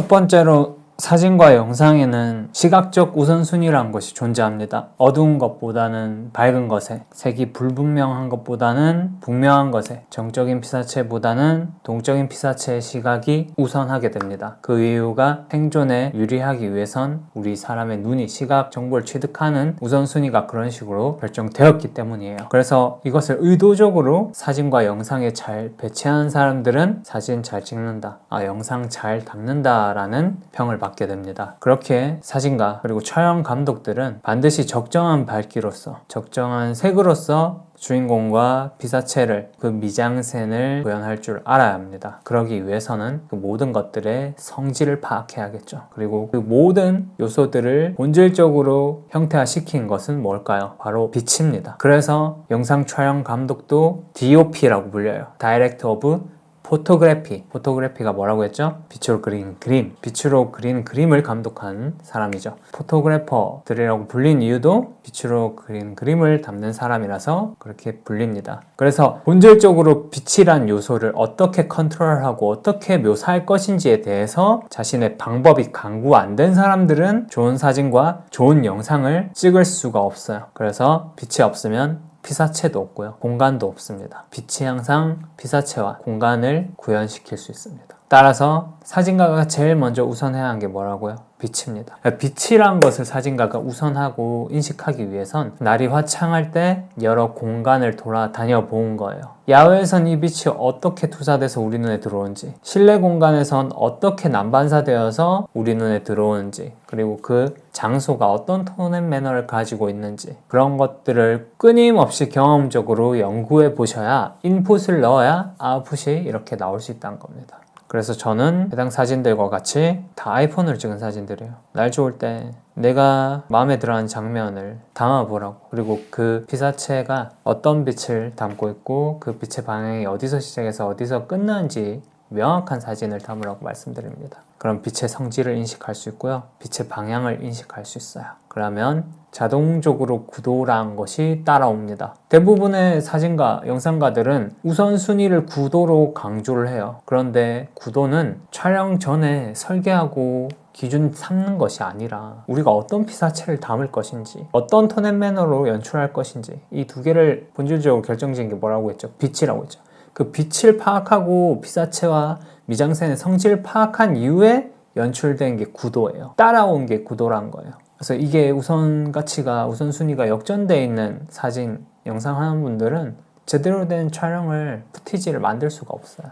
첫 번째로 사진과 영상에는 시각적 우선순위란 것이 존재합니다. 어두운 것보다는 밝은 것에, 색이 불분명한 것보다는 분명한 것에, 정적인 피사체보다는 동적인 피사체의 시각이 우선하게 됩니다. 그 이유가 생존에 유리하기 위해선 우리 사람의 눈이 시각 정보를 취득하는 우선순위가 그런 식으로 결정되었기 때문이에요. 그래서 이것을 의도적으로 사진과 영상에 잘 배치하는 사람들은 사진 잘 찍는다, 영상 잘 담는다 라는 평을 받게 됩니다. 그렇게 사진가 그리고 촬영 감독들은 반드시 적정한 밝기로서 적정한 색으로서 주인공과 피사체를, 그 미장센을 구현할 줄 알아야 합니다. 그러기 위해서는 그 모든 것들의 성질을 파악해야겠죠. 그리고 그 모든 요소들을 본질적으로 형태화시킨 것은 뭘까요? 바로 빛입니다. 그래서 영상 촬영 감독도 DOP라고 불려요. Direct of 포토그래피가 뭐라고 했죠? 빛으로 그리는 그림, 빛으로 그리는 그림을 감독하는 사람이죠. 포토그래퍼들이라고 불린 이유도 빛으로 그리는 그림을 담는 사람이라서 그렇게 불립니다. 그래서 본질적으로 빛이란 요소를 어떻게 컨트롤하고 어떻게 묘사할 것인지에 대해서 자신의 방법이 강구 안 된 사람들은 좋은 사진과 좋은 영상을 찍을 수가 없어요. 그래서 빛이 없으면 피사체도 없고요, 공간도 없습니다. 빛이 항상 피사체와 공간을 구현시킬 수 있습니다. 따라서 사진가가 제일 먼저 우선해야 하는 게 뭐라고요? 빛입니다. 빛이란 것을 사진가가 우선하고 인식하기 위해선 날이 화창할 때 여러 공간을 돌아다녀 본 거예요. 야외에선 이 빛이 어떻게 투사돼서 우리 눈에 들어오는지, 실내 공간에선 어떻게 난반사되어서 우리 눈에 들어오는지, 그리고 그 장소가 어떤 톤 앤 매너를 가지고 있는지, 그런 것들을 끊임없이 경험적으로 연구해 보셔야 인풋을 넣어야 아웃풋이 이렇게 나올 수 있다는 겁니다. 그래서 저는 해당 사진들과 같이 다 아이폰으로 찍은 사진들이에요. 날 좋을 때 내가 마음에 들어하는 장면을 담아보라고, 그리고 그 피사체가 어떤 빛을 담고 있고 그 빛의 방향이 어디서 시작해서 어디서 끝나는지 명확한 사진을 담으라고 말씀드립니다. 그럼 빛의 성질을 인식할 수 있고요, 빛의 방향을 인식할 수 있어요. 그러면 자동적으로 구도라는 것이 따라옵니다. 대부분의 사진가, 영상가들은 우선순위를 구도로 강조를 해요. 그런데 구도는 촬영 전에 설계하고 기준 삼는 것이 아니라 우리가 어떤 피사체를 담을 것인지, 어떤 톤 앤 매너로 연출할 것인지, 이 두 개를 본질적으로 결정지은 게 뭐라고 했죠? 빛이라고 했죠. 그 빛을 파악하고 피사체와 미장센의 성질을 파악한 이후에 연출된 게 구도예요. 따라온 게 구도란 거예요. 그래서 이게 우선순위가 역전되어 있는 사진, 영상 하는 분들은 제대로 된 촬영을, 푸티지를 만들 수가 없어요.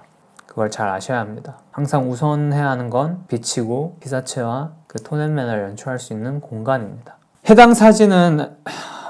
그걸 잘 아셔야 합니다. 항상 우선해야 하는 건 빛이고 피사체와 그 톤 앤 매너를 연출할 수 있는 공간입니다. 해당 사진은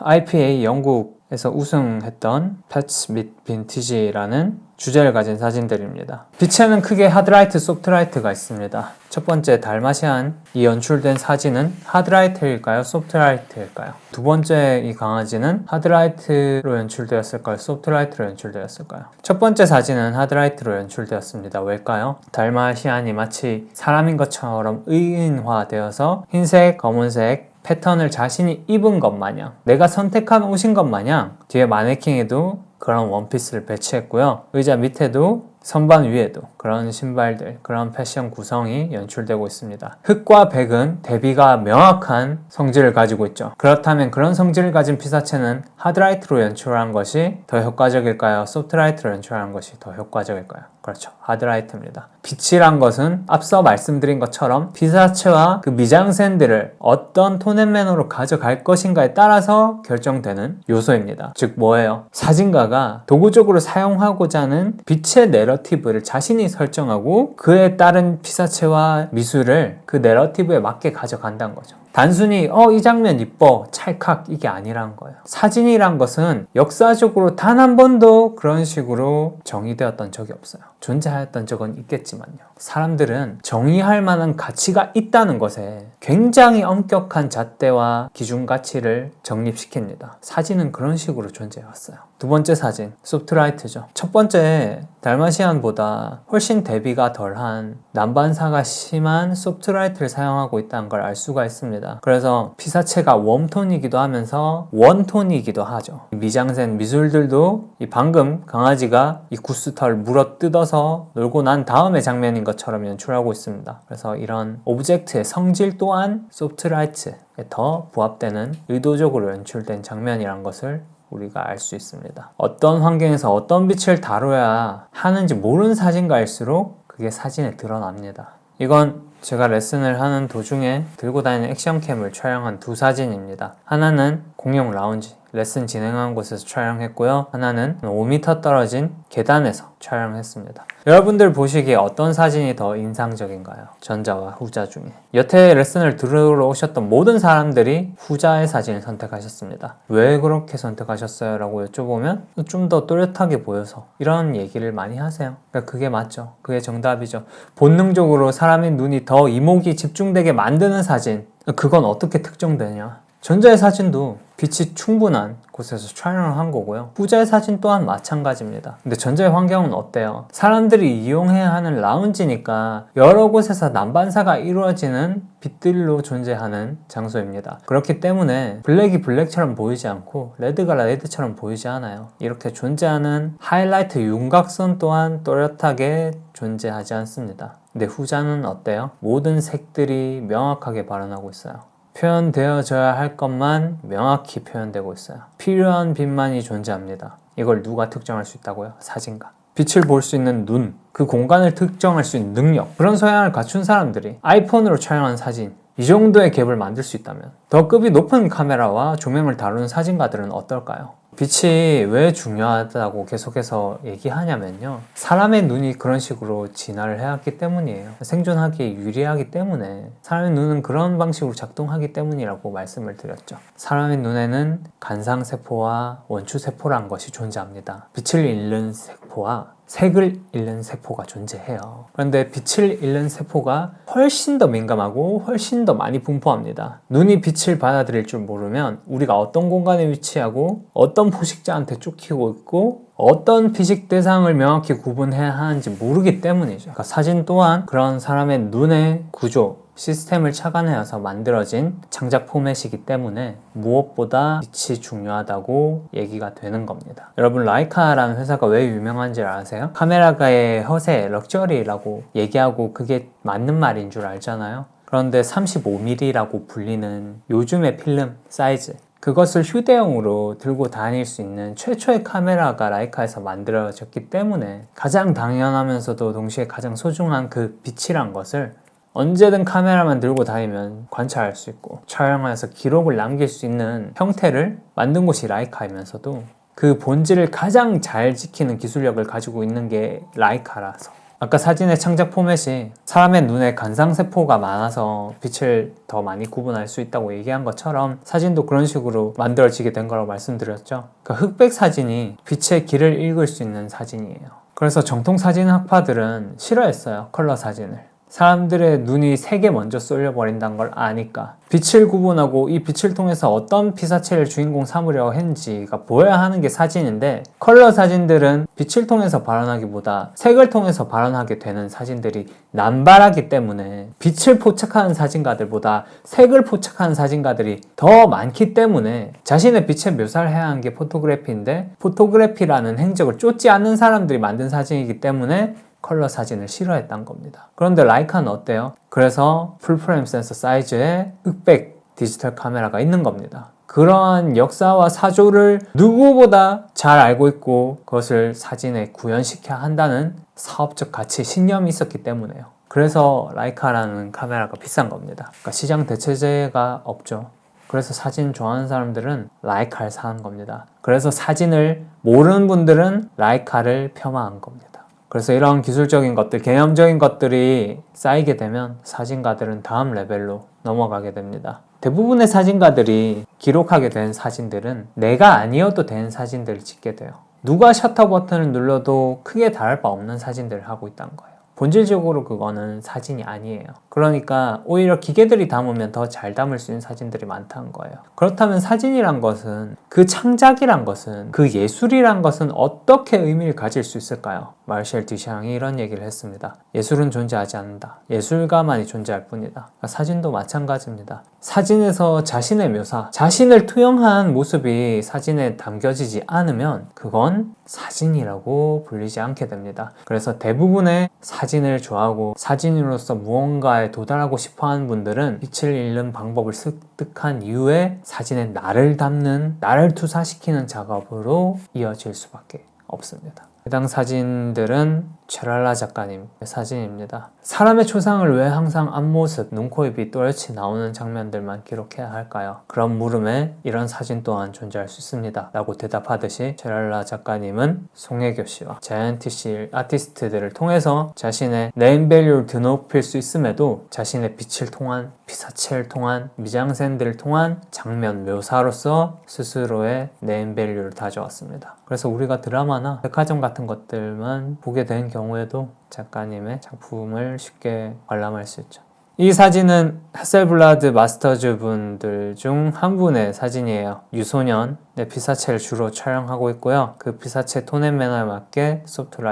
IPA 영국에서 우승했던 패치 및 빈티지라는 주제를 가진 사진들입니다. 빛에는 크게 하드라이트, 소프트라이트가 있습니다. 첫 번째 달마시안이 연출된 사진은 하드라이트일까요? 소프트라이트일까요? 두 번째 이 강아지는 하드라이트로 연출되었을까요? 소프트라이트로 연출되었을까요? 첫 번째 사진은 하드라이트로 연출되었습니다. 왜일까요? 달마시안이 마치 사람인 것처럼 의인화되어서 흰색, 검은색 패턴을 자신이 입은 것 마냥, 내가 선택한 옷인 것 마냥 뒤에 마네킹에도 그런 원피스를 배치했고요. 의자 밑에도 선반 위에도 그런 신발들, 그런 패션 구성이 연출되고 있습니다. 흑과 백은 대비가 명확한 성질을 가지고 있죠. 그렇다면 그런 성질을 가진 피사체는 하드라이트로 연출한 것이 더 효과적일까요? 소프트라이트로 연출한 것이 더 효과적일까요? 그렇죠. 하드라이트입니다. 빛이란 것은 앞서 말씀드린 것처럼 피사체와 그 미장센들을 어떤 톤 앤 매너로 가져갈 것인가에 따라서 결정되는 요소입니다. 즉 뭐예요? 사진가가 도구적으로 사용하고자 하는 빛의 내러티브를 자신이 설정하고 그에 따른 피사체와 미술을 그 내러티브에 맞게 가져간다는 거죠. 단순히 이 장면 이뻐, 찰칵, 이게 아니란 거예요. 사진이란 것은 역사적으로 단 한 번도 그런 식으로 정의되었던 적이 없어요. 존재하였던 적은 있겠지만요. 사람들은 정의할 만한 가치가 있다는 것에 굉장히 엄격한 잣대와 기준 가치를 정립시킵니다. 사진은 그런 식으로 존재해왔어요. 두 번째 사진, 소프트라이트죠. 첫 번째 달마시안보다 훨씬 대비가 덜한 난반사가 심한 소프트라이트를 사용하고 있다는 걸 알 수가 있습니다. 그래서 피사체가 웜톤이기도 하면서 원톤이기도 하죠. 미장센 미술들도 이 방금 강아지가 이 구스털 물어 뜯어서 써서 놀고 난 다음의 장면인 것처럼 연출하고 있습니다. 그래서 이런 오브젝트의 성질 또한 소프트라이트에 더 부합되는 의도적으로 연출된 장면이란 것을 우리가 알 수 있습니다. 어떤 환경에서 어떤 빛을 다뤄야 하는지 모르는 사진가일수록 그게 사진에 드러납니다. 이건 제가 레슨을 하는 도중에 들고 다니는 액션캠을 촬영한 두 사진입니다. 하나는 공용 라운지, 레슨 진행한 곳에서 촬영했고요. 하나는 5m 떨어진 계단에서 촬영했습니다. 여러분들 보시기에 어떤 사진이 더 인상적인가요? 전자와 후자 중에. 여태 레슨을 들으러 오셨던 모든 사람들이 후자의 사진을 선택하셨습니다. 왜 그렇게 선택하셨어요? 라고 여쭤보면 좀 더 또렷하게 보여서 이런 얘기를 많이 하세요. 그러니까 그게 맞죠. 그게 정답이죠. 본능적으로 사람의 눈이 더 이목이 집중되게 만드는 사진, 그건 어떻게 특정되냐? 전자의 사진도 빛이 충분한 곳에서 촬영을 한 거고요. 후자의 사진 또한 마찬가지입니다. 근데 전자의 환경은 어때요? 사람들이 이용해야 하는 라운지니까 여러 곳에서 난반사가 이루어지는 빛들로 존재하는 장소입니다. 그렇기 때문에 블랙이 블랙처럼 보이지 않고 레드가 레드처럼 보이지 않아요. 이렇게 존재하는 하이라이트 윤곽선 또한 또렷하게 존재하지 않습니다. 근데 후자는 어때요? 모든 색들이 명확하게 발현하고 있어요. 표현되어져야 할 것만 명확히 표현되고 있어요. 필요한 빛만이 존재합니다. 이걸 누가 특정할 수 있다고요? 사진가. 빛을 볼 수 있는 눈, 그 공간을 특정할 수 있는 능력, 그런 소양을 갖춘 사람들이 아이폰으로 촬영한 사진, 이 정도의 갭을 만들 수 있다면 더 급이 높은 카메라와 조명을 다루는 사진가들은 어떨까요? 빛이 왜 중요하다고 계속해서 얘기하냐면요, 사람의 눈이 그런 식으로 진화를 해왔기 때문이에요. 생존하기에 유리하기 때문에 사람의 눈은 그런 방식으로 작동하기 때문이라고 말씀을 드렸죠. 사람의 눈에는 간상세포와 원추세포란 것이 존재합니다. 빛을 잃는 세포와 색을 잃는 세포가 존재해요. 그런데 빛을 잃는 세포가 훨씬 더 민감하고 훨씬 더 많이 분포합니다. 눈이 빛을 받아들일 줄 모르면 우리가 어떤 공간에 위치하고 어떤 포식자한테 쫓기고 있고 어떤 피식 대상을 명확히 구분해야 하는지 모르기 때문이죠. 그러니까 사진 또한 그런 사람의 눈의 구조, 시스템을 착안해서 만들어진 창작 포맷이기 때문에 무엇보다 빛이 중요하다고 얘기가 되는 겁니다. 여러분, 라이카라는 회사가 왜 유명한지 아세요? 카메라가의 허세, 럭셔리라고 얘기하고 그게 맞는 말인 줄 알잖아요. 그런데 35mm라고 불리는 요즘의 필름 사이즈, 그것을 휴대용으로 들고 다닐 수 있는 최초의 카메라가 라이카에서 만들어졌기 때문에 가장 당연하면서도 동시에 가장 소중한 그 빛이란 것을 언제든 카메라만 들고 다니면 관찰할 수 있고 촬영해서 기록을 남길 수 있는 형태를 만든 곳이 라이카이면서도 그 본질을 가장 잘 지키는 기술력을 가지고 있는 게 라이카라서, 아까 사진의 창작 포맷이 사람의 눈에 간상세포가 많아서 빛을 더 많이 구분할 수 있다고 얘기한 것처럼 사진도 그런 식으로 만들어지게 된 거라고 말씀드렸죠. 그러니까 흑백 사진이 빛의 길을 읽을 수 있는 사진이에요. 그래서 정통 사진 학파들은 싫어했어요, 컬러 사진을. 사람들의 눈이 색에 먼저 쏠려버린다는 걸 아니까 빛을 구분하고 이 빛을 통해서 어떤 피사체를 주인공 삼으려 했는지가 보여야 하는 게 사진인데, 컬러 사진들은 빛을 통해서 발현하기보다 색을 통해서 발현하게 되는 사진들이 남발하기 때문에 빛을 포착하는 사진가들보다 색을 포착하는 사진가들이 더 많기 때문에 자신의 빛의 묘사를 해야 하는 게 포토그래피인데, 포토그래피라는 행적을 쫓지 않는 사람들이 만든 사진이기 때문에 컬러 사진을 싫어했던 겁니다. 그런데 라이카는 어때요? 그래서 풀프레임 센서 사이즈의 흑백 디지털 카메라가 있는 겁니다. 그러한 역사와 사조를 누구보다 잘 알고 있고 그것을 사진에 구현시켜야 한다는 사업적 가치, 신념이 있었기 때문에요. 그래서 라이카라는 카메라가 비싼 겁니다. 그러니까 시장 대체제가 없죠. 그래서 사진 좋아하는 사람들은 라이카를 사는 겁니다. 그래서 사진을 모르는 분들은 라이카를 폄하한 겁니다. 그래서 이런 기술적인 것들, 개념적인 것들이 쌓이게 되면 사진가들은 다음 레벨로 넘어가게 됩니다. 대부분의 사진가들이 기록하게 된 사진들은 내가 아니어도 되는 사진들을 찍게 돼요. 누가 셔터 버튼을 눌러도 크게 다를 바 없는 사진들을 하고 있다는 거예요. 본질적으로 그거는 사진이 아니에요. 그러니까 오히려 기계들이 담으면 더 잘 담을 수 있는 사진들이 많다는 거예요. 그렇다면 사진이란 것은, 그 창작이란 것은, 그 예술이란 것은 어떻게 의미를 가질 수 있을까요? 마르셀 듀샹이 이런 얘기를 했습니다. 예술은 존재하지 않는다. 예술가만이 존재할 뿐이다. 사진도 마찬가지입니다. 사진에서 자신의 묘사, 자신을 투영한 모습이 사진에 담겨지지 않으면 그건 사진이라고 불리지 않게 됩니다. 그래서 대부분의 사진을 좋아하고 사진으로서 무언가에 도달하고 싶어하는 분들은 빛을 잃는 방법을 습득한 이후에 사진에 나를 담는, 나를 투사시키는 작업으로 이어질 수밖에 없습니다. 해당 사진들은 최랄라 작가님 사진입니다. 사람의 초상을 왜 항상 앞모습, 눈, 코, 입이 또렷이 나오는 장면들만 기록해야 할까요? 그런 물음에 이런 사진 또한 존재할 수 있습니다 라고 대답하듯이 최랄라 작가님은 송혜교 씨와 자이언티시 아티스트들을 통해서 자신의 네임밸류를 드높일 수 있음에도 자신의 빛을 통한, 피사체를 통한, 미장센들을 통한 장면 묘사로서 스스로의 네임밸류를 다져왔습니다. 그래서 우리가 드라마나 백화점 같은 것들만 보게 된 경우에도 작가님의 작품을 쉽게 관람할 수 있죠. 이 사진은 하셀블라드 마스터즈 분들 중 한 분의 사진이에요. 유소년의 피사체를 주로 촬영하고 있고요. 그 피사체 톤앤매너에 맞게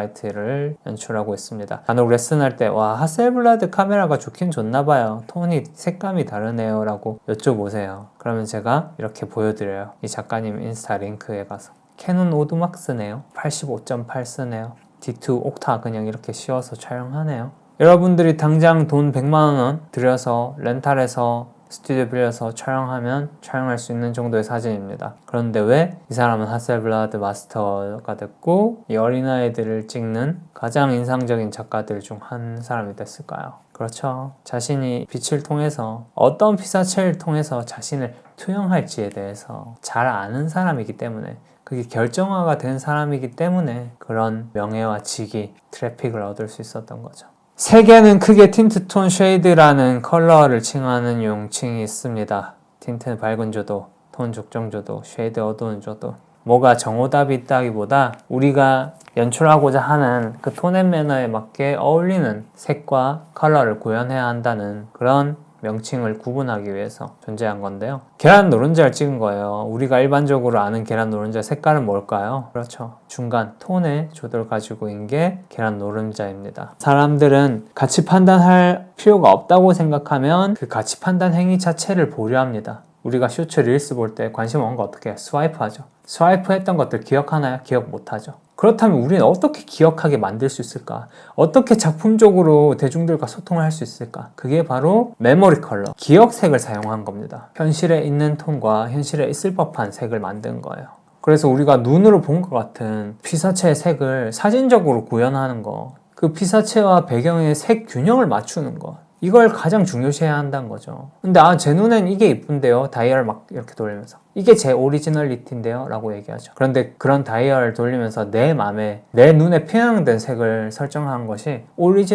소프트라이트를 연출하고 있습니다. 간혹 레슨할 때 와, 하셀블라드 카메라가 좋긴 좋나봐요. 톤이, 색감이 다르네요 라고 여쭤보세요. 그러면 제가 이렇게 보여드려요. 이 작가님 인스타 링크에 가서 캐논 오두막스네요. 85.8 쓰네요. D2 옥타 그냥 이렇게 씌워서 촬영하네요. 여러분들이 당장 돈 100만원 들여서 렌탈해서 스튜디오 빌려서 촬영하면 촬영할 수 있는 정도의 사진입니다. 그런데 왜 이 사람은 하셀블라드 마스터가 됐고 이 어린아이들을 찍는 가장 인상적인 작가들 중 한 사람이 됐을까요? 그렇죠. 자신이 빛을 통해서 어떤 피사체를 통해서 자신을 투영할지에 대해서 잘 아는 사람이기 때문에, 그게 결정화가 된 사람이기 때문에 그런 명예와 직위, 트래픽을 얻을 수 있었던 거죠. 색에는 크게 틴트톤 쉐이드라는 컬러를 칭하는 용칭이 있습니다. 틴트 밝은 조도, 톤 적정 조도, 쉐이드 어두운 조도. 뭐가 정오답이 있다기보다 우리가 연출하고자 하는 그 톤앤매너에 맞게 어울리는 색과 컬러를 구현해야 한다는 그런 명칭을 구분하기 위해서 존재한 건데요. 계란 노른자를 찍은 거예요. 우리가 일반적으로 아는 계란 노른자 색깔은 뭘까요? 그렇죠. 중간 톤의 조도를 가지고 있는 게 계란 노른자입니다. 사람들은 가치 판단할 필요가 없다고 생각하면 그 가치 판단 행위 자체를 보류합니다. 우리가 쇼츠 릴스 볼 때 관심 없는 거 어떻게 해요? 스와이프 하죠. 스와이프 했던 것들 기억하나요? 기억 못하죠. 그렇다면 우리는 어떻게 기억하게 만들 수 있을까? 어떻게 작품적으로 대중들과 소통을 할 수 있을까? 그게 바로 메모리 컬러, 기억색을 사용한 겁니다. 현실에 있는 톤과 현실에 있을 법한 색을 만든 거예요. 그래서 우리가 눈으로 본 것 같은 피사체의 색을 사진적으로 구현하는 거, 그 피사체와 배경의 색 균형을 맞추는 거, 이걸 가장 중요시해야 한다는 거죠. 근데 제 눈엔 이게 이쁜데요? 다이얼 막 이렇게 돌리면서 이게 제 오리지널리티인데요? 라고 얘기하죠. 그런데 그런 다이얼 돌리면서 내 맘에, 내 눈에 편향된 색을 설정한 것이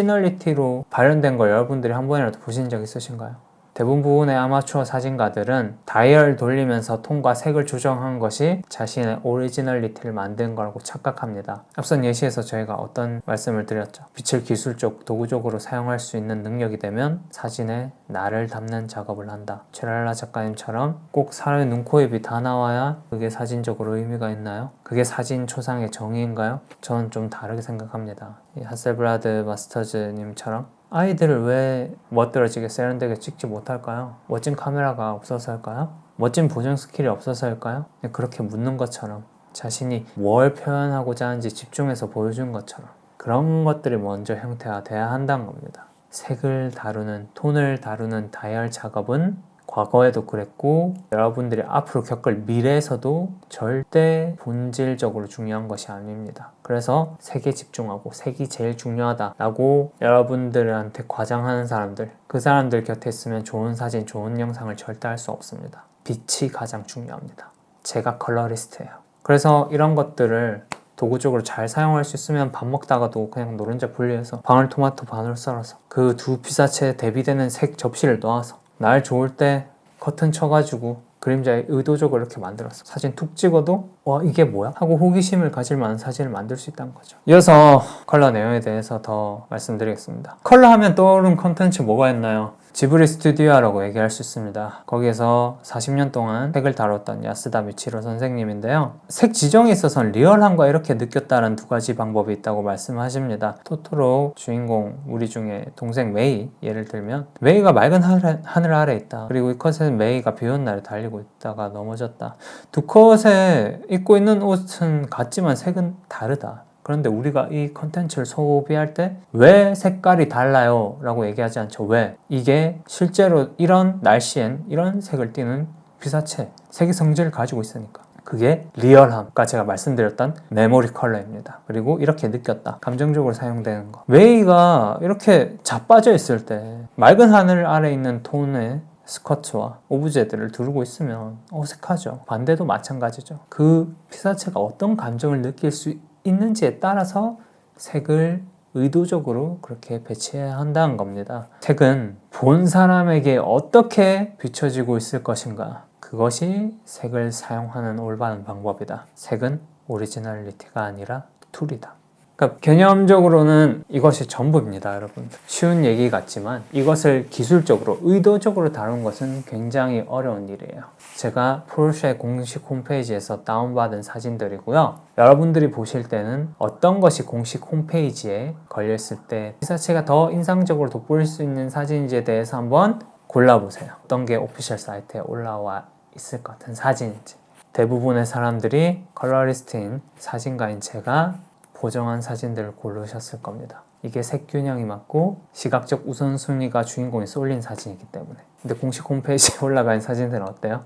오리지널리티로 발현된 걸 여러분들이 한 번이라도 보신 적 있으신가요? 대부분의 아마추어 사진가들은 다이얼 돌리면서 톤과 색을 조정한 것이 자신의 오리지널리티를 만든 거라고 착각합니다. 앞선 예시에서 저희가 어떤 말씀을 드렸죠. 빛을 기술적, 도구적으로 사용할 수 있는 능력이 되면 사진에 나를 담는 작업을 한다. 최랄라 작가님처럼 꼭 사람의 눈, 코, 입이 다 나와야 그게 사진적으로 의미가 있나요? 그게 사진 초상의 정의인가요? 저는 좀 다르게 생각합니다. 이 하셀블라드 마스터즈님처럼 아이들을 왜 멋들어지게 세련되게 찍지 못할까요? 멋진 카메라가 없어서일까요? 멋진 보정 스킬이 없어서일까요? 그렇게 묻는 것처럼 자신이 뭘 표현하고자 하는지 집중해서 보여준 것처럼 그런 것들이 먼저 형태화돼야 한다는 겁니다. 색을 다루는, 톤을 다루는 다이얼 작업은 과거에도 그랬고 여러분들이 앞으로 겪을 미래에서도 절대 본질적으로 중요한 것이 아닙니다. 그래서 색에 집중하고 색이 제일 중요하다라고 여러분들한테 과장하는 사람들, 그 사람들 곁에 있으면 좋은 사진, 좋은 영상을 절대 할 수 없습니다. 빛이 가장 중요합니다. 제가 컬러리스트예요. 그래서 이런 것들을 도구적으로 잘 사용할 수 있으면 밥 먹다가도 그냥 노른자 분리해서 방울토마토 반으로 썰어서 그 두 피사체에 대비되는 색 접시를 놓아서 날 좋을 때 커튼 쳐가지고 그림자에 의도적으로 이렇게 만들었어. 사진 툭 찍어도 와 이게 뭐야? 하고 호기심을 가질 만한 사진을 만들 수 있다는 거죠. 이어서 컬러 내용에 대해서 더 말씀드리겠습니다. 컬러 하면 떠오른 컨텐츠 뭐가 있나요? 지브리 스튜디오라고 얘기할 수 있습니다. 거기에서 40년 동안 색을 다뤘던 야스다 미치로 선생님인데요. 색 지정에 있어서는 리얼함과 이렇게 느꼈다는 두 가지 방법이 있다고 말씀하십니다. 토토로 주인공 우리 중에 동생 메이 예를 들면 메이가 맑은 하늘 아래 있다. 그리고 이 컷에는 메이가 비 오는 날에 달리고 있다가 넘어졌다. 두 컷에 입고 있는 옷은 같지만 색은 다르다. 그런데 우리가 이 컨텐츠를 소비할 때 왜 색깔이 달라요? 라고 얘기하지 않죠. 왜? 이게 실제로 이런 날씨엔 이런 색을 띠는 피사체, 색의 성질을 가지고 있으니까. 그게 리얼함, 아까 제가 말씀드렸던 메모리 컬러입니다. 그리고 이렇게 느꼈다. 감정적으로 사용되는 거. 웨이가 이렇게 자빠져 있을 때 맑은 하늘 아래 있는 톤의 스커트와 오브제들을 두르고 있으면 어색하죠. 반대도 마찬가지죠. 그 피사체가 어떤 감정을 느낄 수 있는지에 따라서 색을 의도적으로 그렇게 배치해야 한다는 겁니다. 색은 본 사람에게 어떻게 비춰지고 있을 것인가, 그것이 색을 사용하는 올바른 방법이다. 색은 오리지널리티가 아니라 툴이다. 그러니까 개념적으로는 이것이 전부입니다, 여러분. 쉬운 얘기 같지만 이것을 기술적으로, 의도적으로 다룬 것은 굉장히 어려운 일이에요. 제가 포르쉐 공식 홈페이지에서 다운받은 사진들이고요. 여러분들이 보실 때는 어떤 것이 공식 홈페이지에 걸려있을 때 피사체가 더 인상적으로 돋보일 수 있는 사진인지에 대해서 한번 골라보세요. 어떤 게 오피셜 사이트에 올라와 있을 것 같은 사진인지. 대부분의 사람들이 컬러리스트인 사진가인 제가 보정한 사진들을 고르셨을 겁니다. 이게 색 균형이 맞고 시각적 우선순위가 주인공에 쏠린 사진이기 때문에. 근데 공식 홈페이지에 올라간 사진들은 어때요?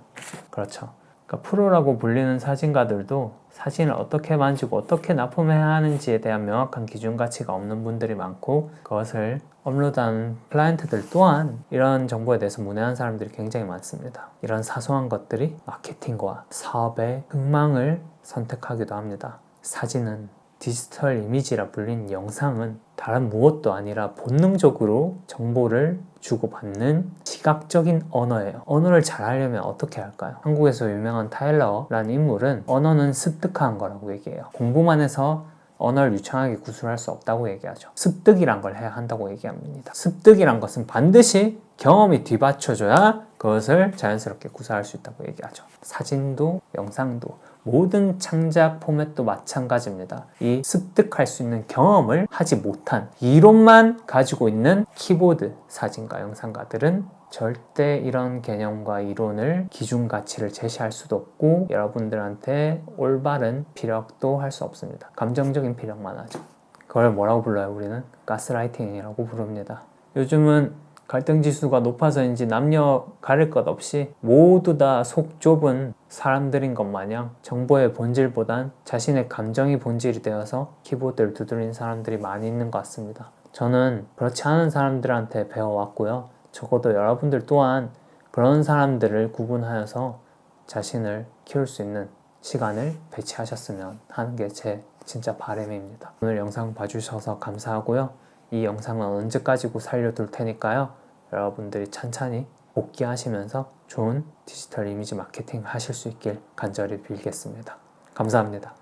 그렇죠. 그러니까 프로라고 불리는 사진가들도 사진을 어떻게 만지고 어떻게 납품해야 하는지에 대한 명확한 기준 가치가 없는 분들이 많고, 그것을 업로드하는 클라이언트들 또한 이런 정보에 대해서 문외한 사람들이 굉장히 많습니다. 이런 사소한 것들이 마케팅과 사업의 흥망을 선택하기도 합니다. 사진은 디지털 이미지라 불린 영상은 다른 무엇도 아니라 본능적으로 정보를 주고받는 시각적인 언어예요. 언어를 잘 하려면 어떻게 할까요? 한국에서 유명한 타일러라는 인물은 언어는 습득한 거라고 얘기해요. 공부만 해서 언어를 유창하게 구술할 수 없다고 얘기하죠. 습득이란 걸 해야 한다고 얘기합니다. 습득이란 것은 반드시 경험이 뒤받쳐줘야 그것을 자연스럽게 구사할 수 있다고 얘기하죠. 사진도 영상도 모든 창작 포맷도 마찬가지입니다. 이 습득할 수 있는 경험을 하지 못한 이론만 가지고 있는 키보드 사진가 영상가들은 절대 이런 개념과 이론을 기준 가치를 제시할 수도 없고 여러분들한테 올바른 피력도 할 수 없습니다. 감정적인 피력만 하죠. 그걸 뭐라고 불러요? 우리는 가스라이팅이라고 부릅니다. 요즘은 갈등 지수가 높아서인지 남녀 가릴 것 없이 모두 다 속 좁은 사람들인 것 마냥 정보의 본질보단 자신의 감정이 본질이 되어서 키보드를 두드리는 사람들이 많이 있는 것 같습니다. 저는 그렇지 않은 사람들한테 배워왔고요. 적어도 여러분들 또한 그런 사람들을 구분하여서 자신을 키울 수 있는 시간을 배치하셨으면 하는 게 제 진짜 바람입니다. 오늘 영상 봐주셔서 감사하고요. 이 영상은 언제까지고 살려둘 테니까요. 여러분들이 찬찬히 복귀하시면서 좋은 디지털 이미지 마케팅 하실 수 있길 간절히 빌겠습니다. 감사합니다.